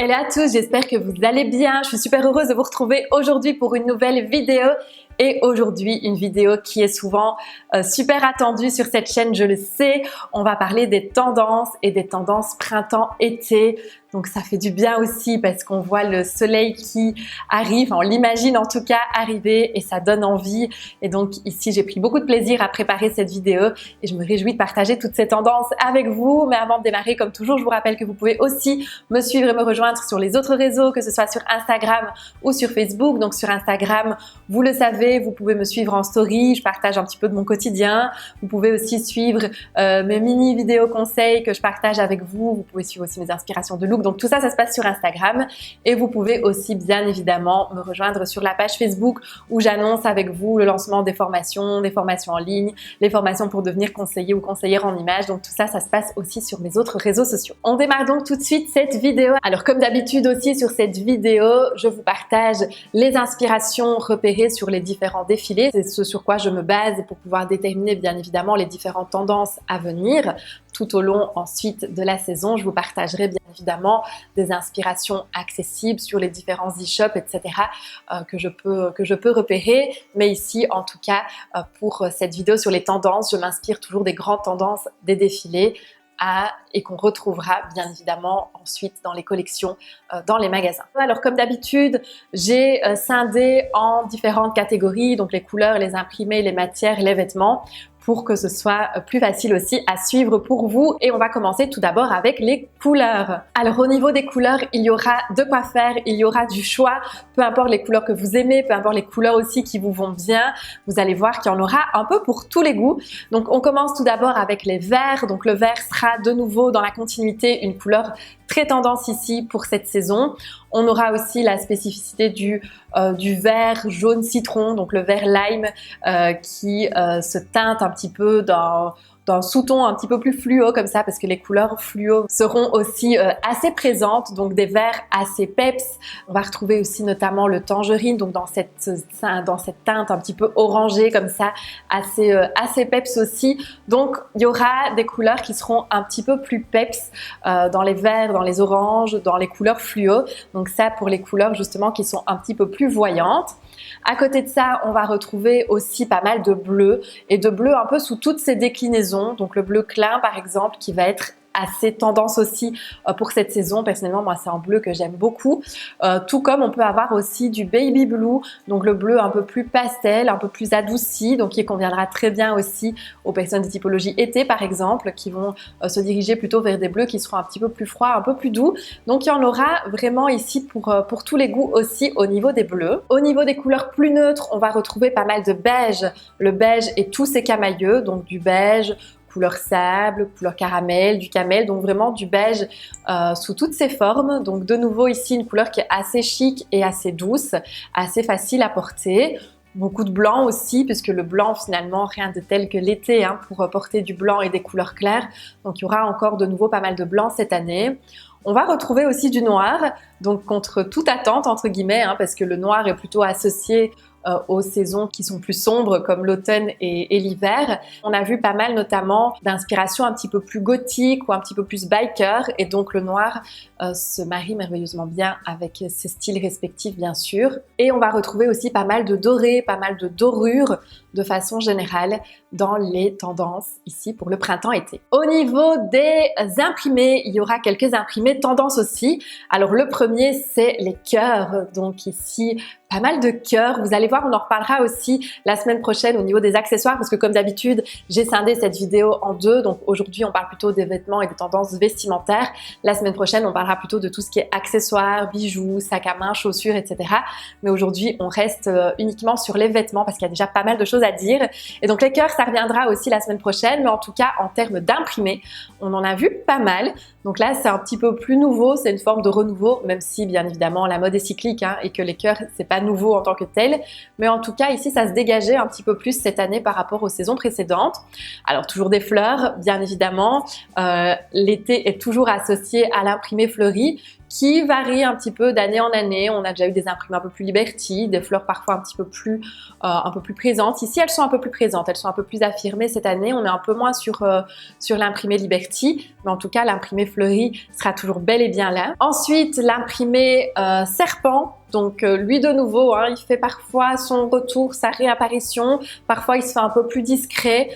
Hello à tous, j'espère que vous allez bien. Je suis super heureuse de vous retrouver aujourd'hui pour une nouvelle vidéo. Et aujourd'hui, une vidéo qui est souvent super attendue sur cette chaîne, je le sais. On va parler des tendances et des tendances printemps-été. Donc ça fait du bien aussi parce qu'on voit le soleil qui arrive, on l'imagine en tout cas arriver et ça donne envie. Et donc ici, j'ai pris beaucoup de plaisir à préparer cette vidéo et je me réjouis de partager toutes ces tendances avec vous. Mais avant de démarrer, comme toujours, je vous rappelle que vous pouvez aussi me suivre et me rejoindre sur les autres réseaux, que ce soit sur Instagram ou sur Facebook. Donc sur Instagram, vous le savez, vous pouvez me suivre en story, je partage un petit peu de mon quotidien. Vous pouvez aussi suivre mes mini vidéos conseils que je partage avec vous. Vous pouvez suivre aussi mes inspirations de look. Donc tout ça, ça se passe sur Instagram et vous pouvez aussi bien évidemment me rejoindre sur la page Facebook où j'annonce avec vous le lancement des formations en ligne, les formations pour devenir conseiller ou conseillère en images. Donc tout ça, ça se passe aussi sur mes autres réseaux sociaux. On démarre donc tout de suite cette vidéo. Alors comme d'habitude aussi sur cette vidéo, je vous partage les inspirations repérées sur les différents défilés. C'est ce sur quoi je me base pour pouvoir déterminer bien évidemment les différentes tendances à venir. Tout au long ensuite de la saison, je vous partagerai bien évidemment des inspirations accessibles sur les différents e-shops, etc. Que je peux repérer. Mais ici, en tout cas, pour cette vidéo sur les tendances, je m'inspire toujours des grandes tendances des défilés et qu'on retrouvera bien évidemment ensuite dans les collections, dans les magasins. Alors comme d'habitude, j'ai scindé en différentes catégories, donc les couleurs, les imprimés, les matières, les vêtements, pour que ce soit plus facile aussi à suivre pour vous. Et on va commencer tout d'abord avec les couleurs. Alors au niveau des couleurs, il y aura de quoi faire, il y aura du choix, peu importe les couleurs que vous aimez, peu importe les couleurs aussi qui vous vont bien, vous allez voir qu'il y en aura un peu pour tous les goûts. Donc on commence tout d'abord avec les verts. Donc le vert sera de nouveau dans la continuité une couleur très tendance ici pour cette saison. On aura aussi la spécificité du vert jaune citron, donc le vert lime qui se teinte un petit peu d'un sous-ton un petit peu plus fluo comme ça parce que les couleurs fluo seront aussi assez présentes, donc des verts assez peps. On va retrouver aussi notamment le tangerine, donc dans cette teinte un petit peu orangée comme ça, assez peps aussi. Donc il y aura des couleurs qui seront un petit peu plus peps dans les verts, dans les oranges, dans les couleurs fluo. Donc ça pour les couleurs justement qui sont un petit peu plus voyantes. À côté de ça, on va retrouver aussi pas mal de bleu et de bleu un peu sous toutes ses déclinaisons. Donc le bleu Klein par exemple qui va être assez tendance aussi pour cette saison. Personnellement, moi, c'est un bleu que j'aime beaucoup. Tout comme on peut avoir aussi du baby blue, donc le bleu un peu plus pastel, un peu plus adouci, donc qui conviendra très bien aussi aux personnes de typologie été, par exemple, qui vont se diriger plutôt vers des bleus qui seront un petit peu plus froids, un peu plus doux. Donc, il y en aura vraiment ici pour tous les goûts aussi au niveau des bleus. Au niveau des couleurs plus neutres, on va retrouver pas mal de beige. Le beige et tous ses camailleux, donc du beige, couleur sable, couleur caramel, du camel, donc vraiment du beige sous toutes ses formes. Donc de nouveau ici une couleur qui est assez chic et assez douce, assez facile à porter. Beaucoup de blanc aussi, puisque le blanc finalement rien de tel que l'été pour porter du blanc et des couleurs claires. Donc il y aura encore de nouveau pas mal de blanc cette année. On va retrouver aussi du noir, donc contre toute attente entre guillemets, parce que le noir est plutôt associé aux saisons qui sont plus sombres comme l'automne et l'hiver. On a vu pas mal notamment d'inspiration un petit peu plus gothique ou un petit peu plus biker et donc le noir se marie merveilleusement bien avec ses styles respectifs bien sûr. Et on va retrouver aussi pas mal de doré, pas mal de dorures de façon générale dans les tendances ici pour le printemps-été. Au niveau des imprimés, il y aura quelques imprimés tendance aussi. Alors le premier c'est les cœurs, donc ici pas mal de cœurs. Vous allez voir, on en reparlera aussi la semaine prochaine au niveau des accessoires parce que comme d'habitude, j'ai scindé cette vidéo en deux. Donc aujourd'hui, on parle plutôt des vêtements et des tendances vestimentaires. La semaine prochaine, on parlera plutôt de tout ce qui est accessoires, bijoux, sacs à main, chaussures, etc. Mais aujourd'hui, on reste uniquement sur les vêtements parce qu'il y a déjà pas mal de choses à dire. Et donc les cœurs, ça reviendra aussi la semaine prochaine. Mais en tout cas, en termes d'imprimés, on en a vu pas mal. Donc là, c'est un petit peu plus nouveau. C'est une forme de renouveau, même si bien évidemment la mode est cyclique et que les cœurs, c'est pas nouveau en tant que tel, mais en tout cas ici ça se dégageait un petit peu plus cette année par rapport aux saisons précédentes. Alors toujours des fleurs bien évidemment, l'été est toujours associé à l'imprimé fleuri qui varie un petit peu d'année en année. On a déjà eu des imprimés un peu plus Liberty, des fleurs parfois un peu plus présentes. Ici, elles sont un peu plus présentes, elles sont un peu plus affirmées cette année. On est un peu moins sur l'imprimé Liberty, mais en tout cas, l'imprimé fleuri sera toujours bel et bien là. Ensuite, l'imprimé serpent. Donc lui de nouveau, hein, il fait parfois son retour, sa réapparition. Parfois, il se fait un peu plus discret.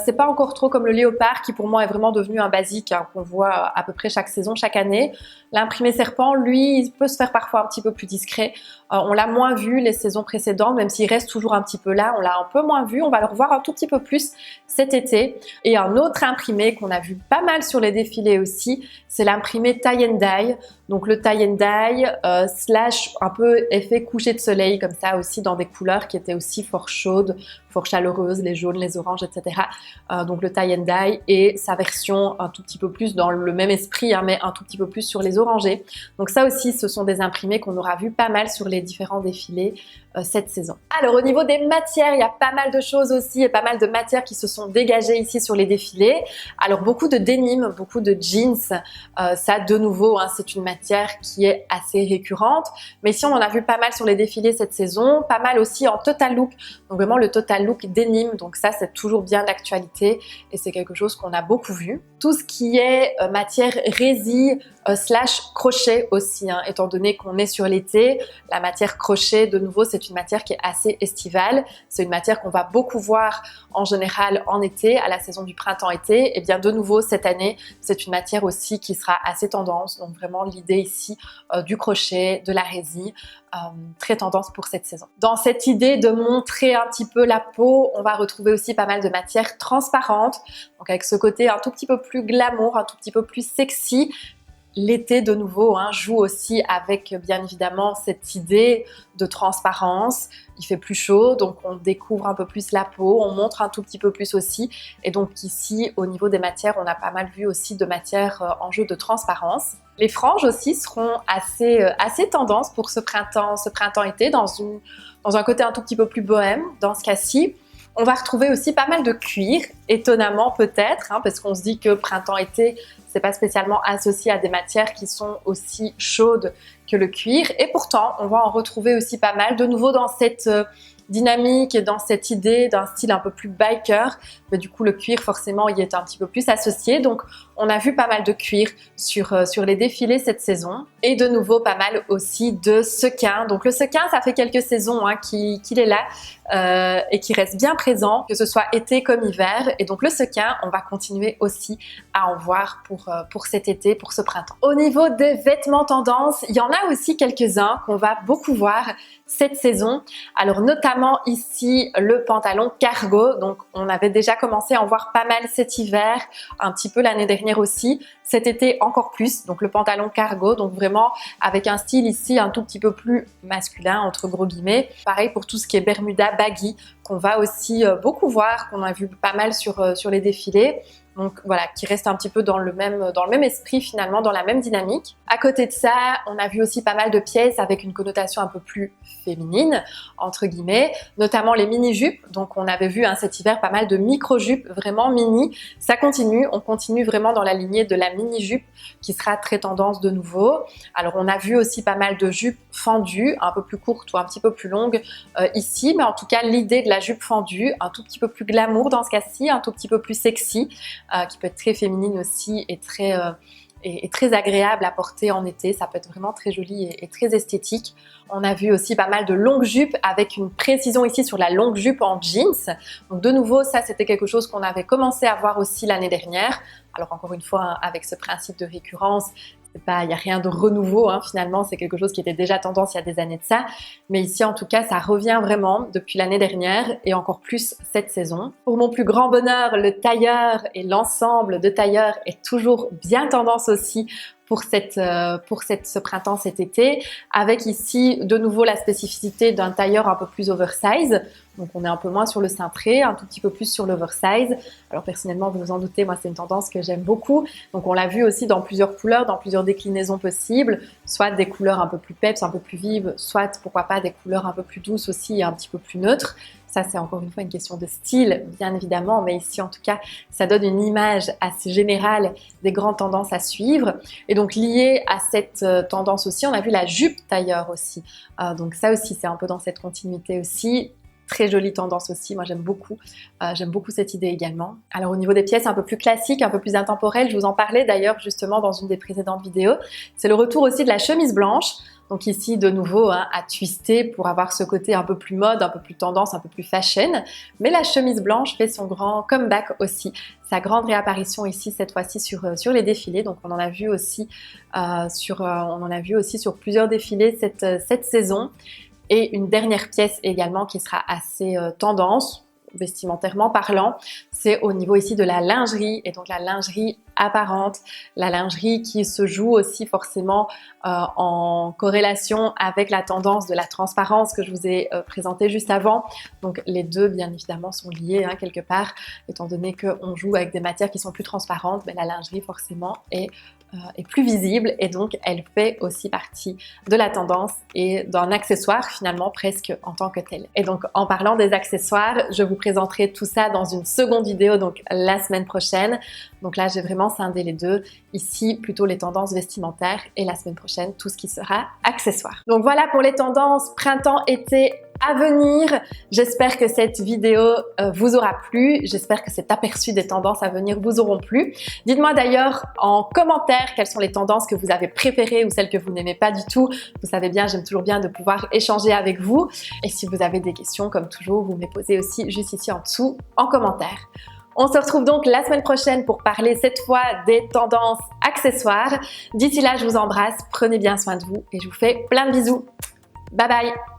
C'est pas encore trop comme le léopard qui pour moi est vraiment devenu un basique hein, qu'on voit à peu près chaque saison, chaque année. L'imprimé serpent, lui, il peut se faire parfois un petit peu plus discret. On l'a moins vu les saisons précédentes, même s'il reste toujours un petit peu là, on l'a un peu moins vu. On va le revoir un tout petit peu plus cet été. Et un autre imprimé qu'on a vu pas mal sur les défilés aussi, c'est l'imprimé tie and dye. Donc le tie and dye slash un peu effet coucher de soleil comme ça aussi dans des couleurs qui étaient aussi fort chaudes, fort chaleureuses, les jaunes, les oranges, etc. Donc le tie and dye et sa version un tout petit peu plus dans le même esprit, hein, mais un tout petit peu plus sur les orangés. Donc ça aussi, ce sont des imprimés qu'on aura vu pas mal sur les différents défilés cette saison. Alors au niveau des matières, il y a pas mal de choses aussi et pas mal de matières qui se sont dégagées ici sur les défilés. Alors beaucoup de denim, beaucoup de jeans, ça de nouveau, hein, c'est une matière qui est assez récurrente. Mais ici on en a vu pas mal sur les défilés cette saison, pas mal aussi en total look. Donc vraiment le total look denim, donc ça c'est toujours bien d'actualité et c'est quelque chose qu'on a beaucoup vu. Tout ce qui est matière résille slash crochet aussi, hein, étant donné qu'on est sur l'été, la matière crochet de nouveau c'est une matière qui est assez estivale, c'est une matière qu'on va beaucoup voir en général en été, à la saison du printemps-été, et bien de nouveau cette année c'est une matière aussi qui sera assez tendance, donc vraiment l'idée ici du crochet, de la résille, très tendance pour cette saison. Dans cette idée de montrer un petit peu la peau, on va retrouver aussi pas mal de matières transparentes, donc avec ce côté un tout petit peu plus glamour, un tout petit peu plus sexy. L'été de nouveau hein, joue aussi avec bien évidemment cette idée de transparence. Il fait plus chaud, donc on découvre un peu plus la peau, on montre un tout petit peu plus aussi. Et donc ici, au niveau des matières, on a pas mal vu aussi de matières en jeu de transparence. Les franges aussi seront assez tendance pour ce printemps-été dans un côté un tout petit peu plus bohème dans ce cas-ci. On va retrouver aussi pas mal de cuir, étonnamment peut-être, hein, parce qu'on se dit que printemps-été, c'est pas spécialement associé à des matières qui sont aussi chaudes que le cuir. Et pourtant, on va en retrouver aussi pas mal, de nouveau dans cette dynamique et dans cette idée d'un style un peu plus biker. Mais du coup, le cuir, forcément, y est un petit peu plus associé. Donc, on a vu pas mal de cuir sur les défilés cette saison. Et de nouveau, pas mal aussi de sequins. Donc, le sequin, ça fait quelques saisons hein, qu'il est là et qui reste bien présent, que ce soit été comme hiver. Et donc, le sequin, on va continuer aussi à en voir pour cet été, pour ce printemps. Au niveau des vêtements tendance, il y en a aussi quelques-uns qu'on va beaucoup voir cette saison. Alors, notamment ici, le pantalon cargo. Donc, on avait déjà commencé à en voir pas mal cet hiver, un petit peu l'année dernière aussi. Cet été encore plus, donc le pantalon cargo, donc vraiment avec un style ici un tout petit peu plus masculin, entre gros guillemets. Pareil pour tout ce qui est bermuda baggy, qu'on va aussi beaucoup voir, qu'on a vu pas mal sur les défilés. Donc voilà, qui reste un petit peu dans le même esprit finalement, dans la même dynamique. À côté de ça, on a vu aussi pas mal de pièces avec une connotation un peu plus féminine, entre guillemets, notamment les mini-jupes. Donc on avait vu hein, cet hiver pas mal de micro-jupes, vraiment mini. Ça continue, on continue vraiment dans la lignée de la mini-jupe qui sera très tendance de nouveau. Alors on a vu aussi pas mal de jupes fendues, un peu plus courtes ou un petit peu plus longues ici, mais en tout cas l'idée de la jupe fendue, un tout petit peu plus glamour dans ce cas-ci, un tout petit peu plus sexy, qui peut être très féminine aussi et très agréable à porter en été. Ça peut être vraiment très joli et très esthétique. On a vu aussi pas mal de longues jupes avec une précision ici sur la longue jupe en jeans. Donc de nouveau, ça c'était quelque chose qu'on avait commencé à voir aussi l'année dernière. Alors encore une fois, hein, avec ce principe de récurrence, il n'y a rien de renouveau hein, finalement, c'est quelque chose qui était déjà tendance il y a des années de ça. Mais ici en tout cas, ça revient vraiment depuis l'année dernière et encore plus cette saison. Pour mon plus grand bonheur, le tailleur et l'ensemble de tailleur est toujours bien tendance aussi pour ce printemps, cet été, avec ici de nouveau la spécificité d'un tailleur un peu plus oversize. Donc on est un peu moins sur le cintré, un tout petit peu plus sur l'oversize. Alors personnellement, vous vous en doutez, moi c'est une tendance que j'aime beaucoup. Donc on l'a vu aussi dans plusieurs couleurs, dans plusieurs déclinaisons possibles, soit des couleurs un peu plus peps, un peu plus vives, soit pourquoi pas des couleurs un peu plus douces aussi et un petit peu plus neutres. Ça, c'est encore une fois une question de style, bien évidemment, mais ici, en tout cas, ça donne une image assez générale des grandes tendances à suivre. Et donc, lié à cette tendance aussi, on a vu la jupe tailleur aussi. Donc ça aussi, c'est un peu dans cette continuité aussi. Très jolie tendance aussi, moi j'aime beaucoup cette idée également. Alors au niveau des pièces un peu plus classiques, un peu plus intemporelles, je vous en parlais d'ailleurs justement dans une des précédentes vidéos, c'est le retour aussi de la chemise blanche. Donc ici de nouveau à twister pour avoir ce côté un peu plus mode, un peu plus tendance, un peu plus fashion. Mais la chemise blanche fait son grand comeback aussi, sa grande réapparition ici cette fois-ci sur les défilés. Donc on en a vu aussi sur plusieurs défilés cette saison. Et une dernière pièce également qui sera assez tendance, vestimentairement parlant, c'est au niveau ici de la lingerie, et donc la lingerie apparente, la lingerie qui se joue aussi forcément en corrélation avec la tendance de la transparence que je vous ai présentée juste avant. Donc les deux bien évidemment sont liés quelque part, étant donné qu'on joue avec des matières qui sont plus transparentes, mais la lingerie forcément est plus visible, et donc elle fait aussi partie de la tendance et d'un accessoire finalement presque en tant que tel. Et donc en parlant des accessoires, je vous présenterai tout ça dans une seconde vidéo, donc la semaine prochaine. Donc là j'ai vraiment scindé les deux, ici plutôt les tendances vestimentaires et la semaine prochaine tout ce qui sera accessoire. Donc voilà pour les tendances printemps-été à venir. J'espère que cette vidéo vous aura plu. J'espère que cet aperçu des tendances à venir vous auront plu. Dites-moi d'ailleurs en commentaire quelles sont les tendances que vous avez préférées ou celles que vous n'aimez pas du tout. Vous savez bien, j'aime toujours bien de pouvoir échanger avec vous. Et si vous avez des questions, comme toujours, vous me les posez aussi juste ici en dessous en commentaire. On se retrouve donc la semaine prochaine pour parler cette fois des tendances accessoires. D'ici là, je vous embrasse, prenez bien soin de vous et je vous fais plein de bisous. Bye bye!